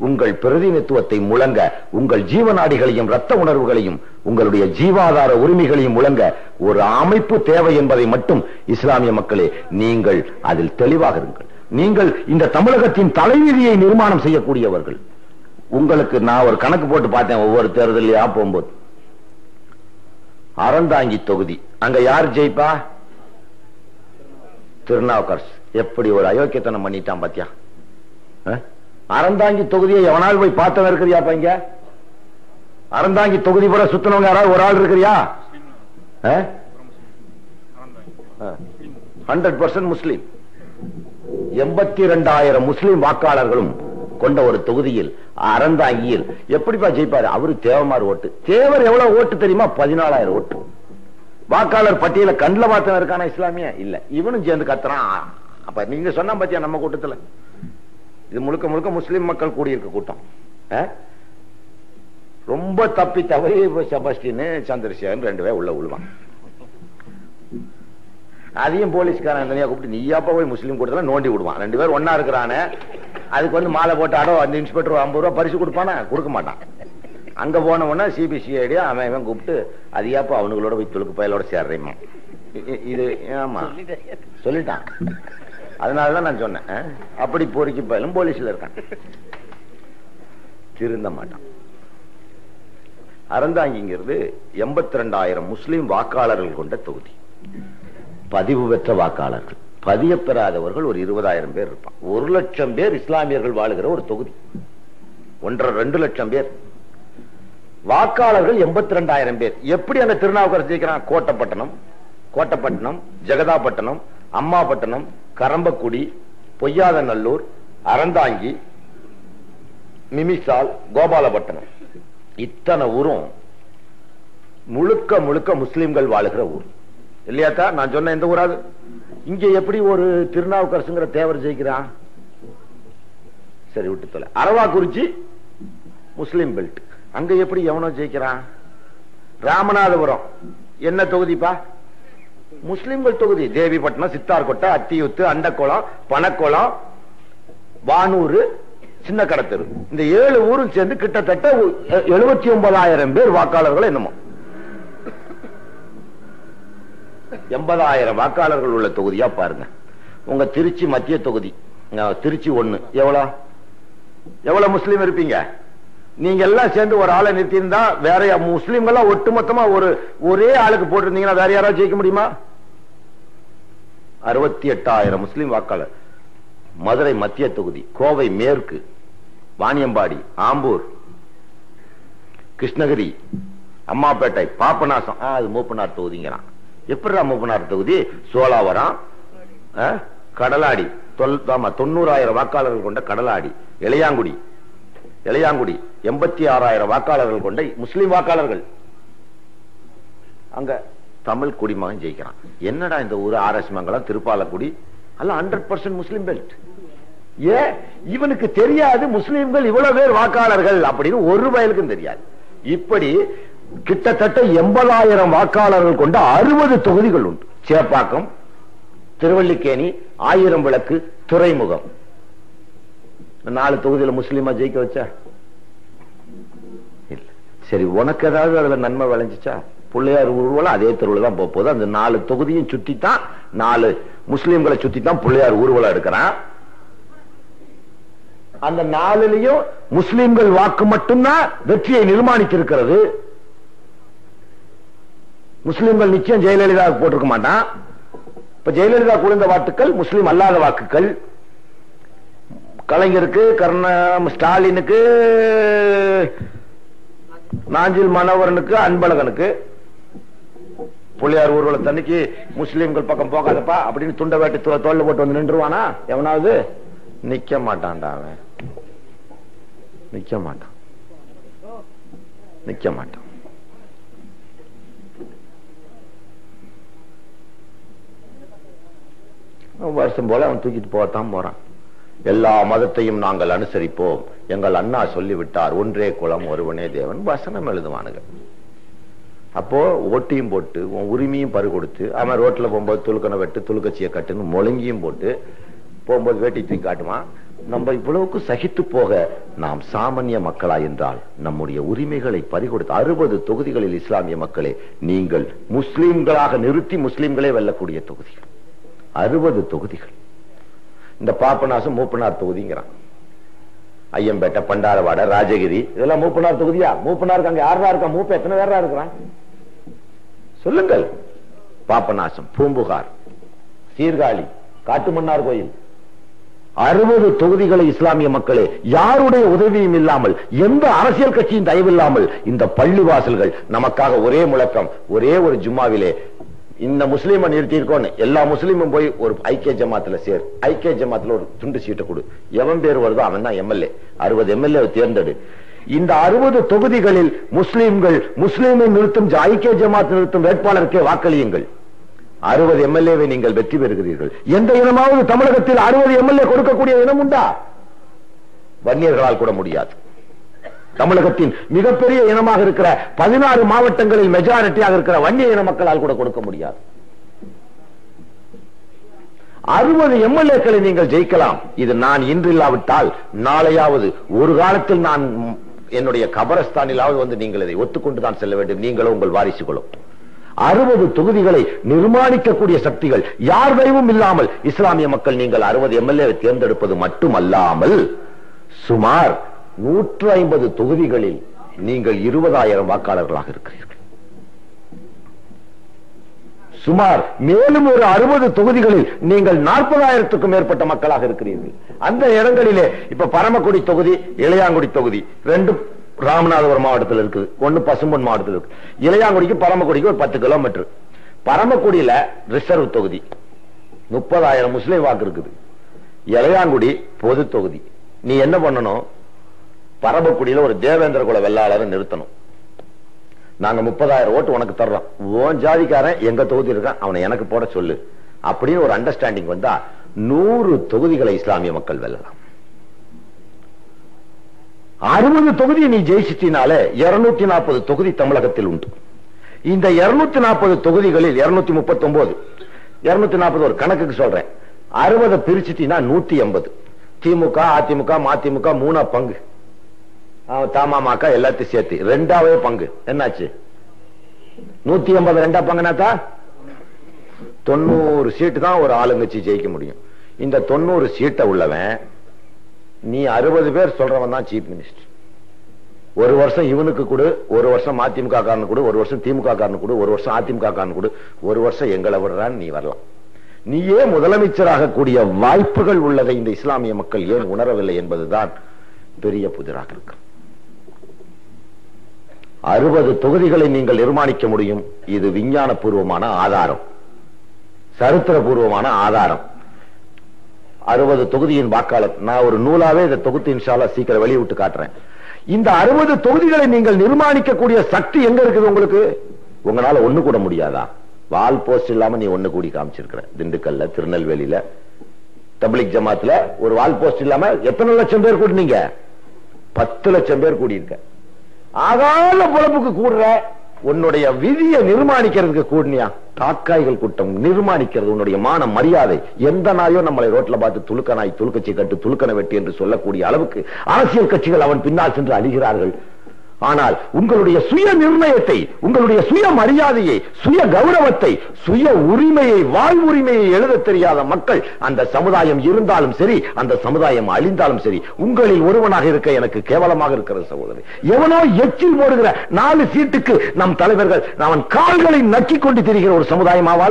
உங்கள் பிரதிநிதித்துவத்தை முழங்க, உங்கள் ஜீவநாடிகளையும் இரத்த உணர்வுகளையும் உங்களுடைய ஜீவாதார உரிமைகளையும் முழங்க ஒரு அமைப்பு தேவை என்பதை மட்டும் இஸ்லாமிய மக்களே நீங்கள் அதில் தெளிவாக இருங்கள். நீங்கள் இந்த தமிழகத்தின் தலைவிதியை நிர்மாணம் செய்யக்கூடியவர்கள். உங்களுக்கு நான் ஒரு கணக்கு போட்டு பார்த்தேன். ஒவ்வொரு தேர்தலையா போகும்போது அறந்தாங்கி தொகுதி அங்க யார் ஜெயிப்பா? திருநாவுக்கரசு. எப்படி ஒரு அயோக்கியத்தனம் பண்ணிட்டான் பாத்தியா? அறந்தாங்கி தொகுதியை எவனால் போய் பார்த்தவன் இருக்கிறியா? இங்க அறந்தாங்கி தொகுதி பூரா சுத்தினவங்க யாராவது ஒரு ஆள் இருக்கிறியா? 100% முஸ்லீம். 82,000 முஸ்லீம் வாக்காளர்களும் கொண்ட ஒரு தொகுதியில் அறந்தாங்கியில் எப்படிப்பா ஜெயிப்பாரு? அவரு தேவமாறு ஓட்டு. தேவர் எவ்வளவு ஓட்டு தெரியுமா? 14,000 ஓட்டு. வாக்காளர் பட்டியல கண்ணில் பார்த்தவன் இருக்கானா இஸ்லாமிய? இல்ல. இவனும் சேர்ந்து கத்துறான். அப்ப நீங்க சொன்ன பத்தியா நம்ம கூட்டத்துல இது முழுக்க முழுக்க முஸ்லிம் மக்கள் கூடியிருக்க கூட்டம். ரொம்ப தப்பி தவறி செபஸ்டின் சந்திரசேகரன் 2 பேர் உள்ள விழுவான். அதையும் போலீஸ்காரன் தனியா கூப்பிட்டு நீயாப்பா போய் முஸ்லீம் கூட்டத்தில் நோண்டி விடுவான். 2 பேர் ஒன்னா இருக்கிறானே, அதுக்கு வந்து மாலை போட்டு ஆடோ அந்த இன்ஸ்பெக்டர் 50 ரூபா பரிசு கொடுப்பானா? கொடுக்க மாட்டான். அங்க போன உடனே சிபிசிஐடி அவன் கூப்பிட்டு அதிகாப்பா அவனுங்களோட போய் துளுக்கு பயலோட சேர்றேம்மா. இது ஆமா சொல்லிட்டான். அதனாலதான் நான் சொன்னேன், அப்படி பொறுக்கி பயலும் போலீஸ்ல இருக்கான், திருந்த மாட்டான். அறந்தாங்கிங்கிறது 82,000 முஸ்லீம் வாக்காளர்கள் கொண்ட தொகுதி. பதிவு பெற்ற வாக்காளர்கள், பதிய பெறாதவர்கள் ஒரு 20,000 பேர் இருப்பான். 1 லட்சம் பேர் இஸ்லாமியர்கள் வாழுகிற ஒரு தொகுதி. 1.5-2 லட்சம் பேர் வாக்காளர்கள். 82,000 பேர். எப்படி அந்த திருநாவுக்கரசு ஜெயிக்கிறான்? கோட்டப்பட்டினம், ஜெகதாப்பட்டினம், அம்மாப்பட்டினம், கரம்பக்குடி, பொய்யாதநல்லூர், அறந்தாங்கி, மிமிசால், கோபாலப்பட்டினம், இத்தனை ஊரும் முழுக்க முழுக்க முஸ்லிம்கள் வாழுகிற ஊர் இல்லையாத்தா? நான் சொன்ன இந்த ஊராது. இங்க எப்படி ஒரு திருநாவுக்கரசுங்கிற தேவர் ஜெயிக்கிறான்? சரி விட்டு தொலை. அரவாக்குறிச்சி முஸ்லிம் பெல்ட், அங்க எப்படி எவனோ ஜெயிக்கிறான்? ராமநாதபுரம் என்ன தொகுதிப்பா? முஸ்லிம்கள் தொகுதி. தேவிப்பட்டினம், சித்தார்கோட்டை, அத்தியூத்து, அண்டக்குளம், பனக்குளம், வானூர், சின்ன கடத்தெரு, இந்த 7 ஊரும் சேர்ந்து கிட்டத்தட்ட 79,000 பேர் வாக்காளர்கள். என்னமோ 80,000 வாக்காளர்கள் உள்ள தொகுதியா பாருங்க. உங்க திருச்சி மத்திய தொகுதி, திருச்சி 1 எவ்வளவு முஸ்லீம் இருப்பீங்க? நீங்க எல்லாம் சேர்ந்து ஒரு ஆளை நிறுத்தியிருந்தா வேற முஸ்லீம்கள் ஒட்டுமொத்தமா ஒரே ஆளுக்கு போட்டிருந்தீங்கன்னா வேற யாராவது ஜெயிக்க முடியுமா? 68,000 முஸ்லீம் வாக்காளர். மதுரை மத்திய தொகுதி, கோவை மேற்கு, வாணியம்பாடி, ஆம்பூர், கிருஷ்ணகிரி, அம்மாப்பேட்டை, பாப்பநாசம், அது மூப்பனார் தொகுதிங்கிறான். எப்படிடா மூப்பனார் தொகுதி? சோழாவரம், கடலாடி, 90,000 வாக்காளர்கள் கொண்ட கடலாடி, இளையாங்குடி 86,000 வாக்காளர்கள் கொண்ட முஸ்லிம் வாக்காளர்கள். அங்க தமிழ் குடிமகன் ஜெயிக்கிறான். என்னடா இந்த ஊர்? ஆர்எஸ் மங்கலம், திருப்பாலக்குடி, அல்ல 100% முஸ்லிம் பெல்ட். ஏன் இவனுக்கு தெரியாது முஸ்லிம்கள் இவ்வளவு பேர் வாக்காளர்கள் அப்படின்னு ஒரு வயலுக்கும் தெரியாது. இப்படி கிட்டத்தட்ட 80,000 வாக்காளர்கள் கொண்ட 60 தொகுதிகள் உண்டு. சேப்பாக்கம், திருவல்லிக்கேணி, ஆயிரம் விளக்கு, துறைமுகம். 4 தொகுதியில முஸ்லிமா ஜெயிக்க வச்சா? இல்ல. சரி, உனக்கு ஏதாவது அதுல நன்மை விளைஞ்சிச்சா? பிள்ளையார் ஊர்வலம் அதே தெருவில் தான் போகுது. அந்த 4 தொகுதியும் சுத்தித்தான், 4 முஸ்லிம்களை சுத்தித்தான் பிள்ளையார் ஊர்வலம் எடுக்கிறான். அந்த 4லயும் முஸ்லிம்கள் வாக்கு மட்டும்தான் வெற்றியை நிர்மாணித்திருக்கிறது. முஸ்லிம்கள் நிச்சயம் ஜெயலலிதா போட்டிருக்க மாட்டான். இப்ப ஜெயலலிதா குழுந்த வாக்குகள் முஸ்லிம் அல்லாத வாக்குகள். கலைஞருக்கு, ஸ்டாலினுக்கு, நாஞ்சில் மனோகரனுக்கு, அன்பழகனுக்கு பிள்ளையார் ஊர்வலத்தன்னைக்கு முஸ்லிம்கள் பக்கம் போகாதப்பா அப்படின்னு துண்டை வேட்டி தோல்ல போட்டு வந்து நின்றுவானா? எவனாவது நிக்க மாட்டான்டா. அவன் நிக்க மாட்டான். வருஷம் போல அவன் தூக்கிட்டு போகத்தான் போறான். எல்லா மதத்தையும் நாங்கள் அனுசரிப்போம், எங்கள் அண்ணா சொல்லிவிட்டார், ஒன்றே குலம் ஒருவனே தேவன் வசனம் எழுதுவானுங்க. அப்போ ஓட்டியும் போட்டு உன் உரிமையும் பறி கொடுத்து, அவன் ரோட்ல போகும்போது துலுக்கனை வெட்டு, துலுக்கச்சியை கட்டுன்னு முழங்கியும் போட்டு போகும்போது வேட்டி தூக்கி காட்டுவான். நம்ம இவ்வளவுக்கு சகித்து போக நாம் சாமானிய மக்களா என்றால் நம்முடைய உரிமைகளை பறிகொடுத்து 60 தொகுதிகளில் இஸ்லாமிய மக்களே நீங்கள் முஸ்லிம்களாக நிறுத்தி முஸ்லிம்களே வெல்லக்கூடிய தொகுதிகள் 60 தொகுதிகள். இந்த பாப்பநாசம் மூப்பனார் தொகுதிங்கிறான். ஐயம்பேட்டை, பண்டாரவாடை, ராஜகிரி இதெல்லாம் மூப்பனார் தொகுதியா? மூப்பனாருக்கு அங்க யாரா இருக்கா? மூப்ப எத்தனை பேரா இருக்கிறான் சொல்லுங்கள். பாப்பநாசம், பூம்புகார், சீர்காழி, காட்டுமன்னார் கோயில் 60 தொகுதிகளை இஸ்லாமிய மக்களே யாருடைய உதவியும் இல்லாமல் எந்த அரசியல் கட்சியின் தயவில்லாமல் இந்த பள்ளிவாசல்கள் நமக்காக ஒரே முழக்கம், ஒரே ஒரு ஜும்மாவிலே இந்த முஸ்லீமை நிறுத்தியிருக்கோம், எல்லா முஸ்லீமும் போய் ஒரு ஐக்கிய ஜமாத்துல சேர், ஐக்கிய ஜமாத்துல ஒரு துண்டு சீட்டை கொடு, எவன் பேர் வருதோ அவன் தான் எம்எல்ஏ, 60 எம்எல்ஏ தேர்ந்தெடு. இந்த 60 தொகுதிகளில் முஸ்லீம்கள் முஸ்லீமை நிறுத்தும் ஐக்கிய ஜமாத் நிறுத்தும் வேட்பாளருக்கே வாக்களியுங்கள். 60 எம்எல்ஏவை நீங்கள் வெற்றி பெறுகிறீர்கள். எந்த இனமாவது தமிழகத்தில் 60 எம்எல்ஏ கொடுக்கக்கூடிய இனம் உண்டா? வன்னியர்களால் கூட முடியாது. தமிழகத்தின் மிகப்பெரிய இனமாக இருக்கிற 16 மாவட்டங்களில் மெஜாரிட்டியாக இருக்கிற வன்னிய இன மக்களால் கூட கொடுக்க முடியாது. 60 எம்எல்ஏக்களை நீங்கள் ஜெயிக்கலாம். இது நான் இன்று இல்லாவிட்டால் நாளையாவது ஒரு காலத்தில் நான் என்னுடைய கபரஸ்தானிலாவது வந்து நீங்கள் இதை ஒத்துக்கொண்டுதான் செல்ல வேண்டும், நீங்களும் உங்கள் வாரிசுகளும். 60 தொகுதிகளை நிர்மாணிக்கக்கூடிய சக்திகள் யார் தயவும் இல்லாமல் இஸ்லாமிய மக்கள் நீங்கள் 60 எம்எல்ஏ தேர்ந்தெடுப்பது மட்டுமல்லாமல் சுமார் 150 தொகுதிகளில் நீங்கள் 20,000 வாக்காளர்களாக இருக்கிறீர்கள். சுமார் மேலும் ஒரு 60 தொகுதிகளில் நீங்கள் 40,000க்கும் மேற்பட்ட மக்களாக இருக்கிறீர்கள். அந்த இடங்களிலே இப்ப பரமக்குடி தொகுதி, இளையாங்குடி தொகுதி ரெண்டும் ராமநாதபுரம் மாவட்டத்தில் இருக்குது, ஒன்னு பசும்பொன் மாவட்டத்தில் இருக்கு. இளையாங்குடிக்கு பரமக்குடிக்கு ஒரு 10 கிலோமீட்டர். பரமக்குடியில ரிசர்வ் தொகுதி 30,000 முஸ்லீம் வாக்கு இருக்குது. இளையாங்குடி பொது தொகுதி. நீ என்ன பண்ணணும்? பரமக்குடியில ஒரு தேவேந்திர குல வெள்ளாளரை நிறுத்தணும். நாங்க 30,000 ஓட்டு உனக்கு தர்றோம், உன் ஜாதிக்காரன் எங்க தொகுதி இருக்கான் அவனை எனக்கு போட சொல்லு அப்படின்னு ஒரு அண்டர்ஸ்டாண்டிங் வந்தா 100 தொகுதிகளை இஸ்லாமிய மக்கள் வெல்லலாம். 60 தொகுதியை நீ ஜெயிச்சிட்டினாலே 240 தொகுதி தமிழகத்தில் உண்டு. இந்த 240 தொகுதிகளில் 239, 240 ஒரு கணக்குக்கு சொல்றேன், 60 பிரிச்சுட்டீங்கன்னா 180. திமுக, அதிமுக, மதிமுக 3 பங்கு, தமாமக எல்லாத்தையும் சேர்த்து 2வது பங்கு என்னாச்சு? 180 2 பங்குனாக்கா 90 சீட்டு தான் ஒரு ஆளுங்கட்சி ஜெயிக்க முடியும். இந்த 90 சீட்டை உள்ளவன் நீ 60 பேர் சொல்றவன் தான் சீஃப் மினிஸ்டர். ஒரு வருஷம் இவனுக்கு கொடு, ஒரு வருஷம் அதிமுக காரனு கொடு, ஒரு வருஷம் திமுக காரனு கொடு, ஒரு வருஷம் அதிமுக காரனு கொடு, ஒரு வருஷம் எங்களை விடுறான்னு நீ வரலாம். நீயே முதலமைச்சராக கூடிய வாய்ப்புகள் உள்ளதை இந்த இஸ்லாமிய மக்கள் ஏன் உணரவில்லை என்பதுதான் பெரிய புதிராக இருக்கு. 60 தொகுதிகளை நீங்கள் நிர்மாணிக்க முடியும். இது விஞ்ஞான பூர்வமான ஆதாரம், சரித்திரபூர்வமான ஆதாரம். 60 தொகுதியின் வாக்காளர் நான் ஒரு நூலாவே இந்த தொகுதி இன்ஷா அல்லாஹ் சீக்கிரம் வெளியிட்டு காட்டுறேன். இந்த 60 தொகுதிகளை நீங்கள் நிர்மாணிக்கக்கூடிய சக்தி எங்க இருக்குது உங்களுக்கு? உங்களால ஒண்ணு கூட முடியாதா? வால் போஸ்ட் இல்லாம நீ ஒண்ணு கூடி காமிச்சிருக்கிற. திண்டுக்கல்ல, திருநெல்வேலியில தப்லீக் ஜமாத்துல ஒரு வால் போஸ்ட் இல்லாம எத்தனை லட்சம் பேர் கூட்டினீங்க? 10 லட்சம் பேர் கூடியிருக்க. ஆகால பொழப்புக்கு கூடுற உன்னுடைய விதியை நிர்மாணிக்கிறதுக்கு கூடனியா? தாக்காய்கள் கூட்டம் நிர்மாணிக்கிறது உன்னுடைய மான மரியாதை. எந்த நாயோ நம்மளை ரோட்ல பார்த்து துலுக்க நாய், துலுக்கச்சி கட்டு, துலுக்கன வெட்டி என்று சொல்லக்கூடிய அளவுக்கு அரசியல் கட்சிகள் அவன் பின்னால் சென்று அழிகிறார்கள். ஆனால் உங்களுடைய சுய நிர்ணயத்தை, உங்களுடைய சுய மரியாதையை, சுய கௌரவத்தை, சுய உரிமையை, வாழ்வுரிமையை எழுத தெரியாத மக்கள் அந்த சமுதாயம் இருந்தாலும் சரி, அந்த சமுதாயம் அழிந்தாலும் சரி, உங்களில் ஒருவனாக இருக்க எனக்கு கேவலமாக இருக்கிறது சகோதரி. எவனோ எச்சில் போடுகிற 4 சீட்டுக்கு நம் தலைவர்கள் அவன் கால்களை நக்கிக் கொண்டு திரிகிற ஒரு சமுதாயமாவால்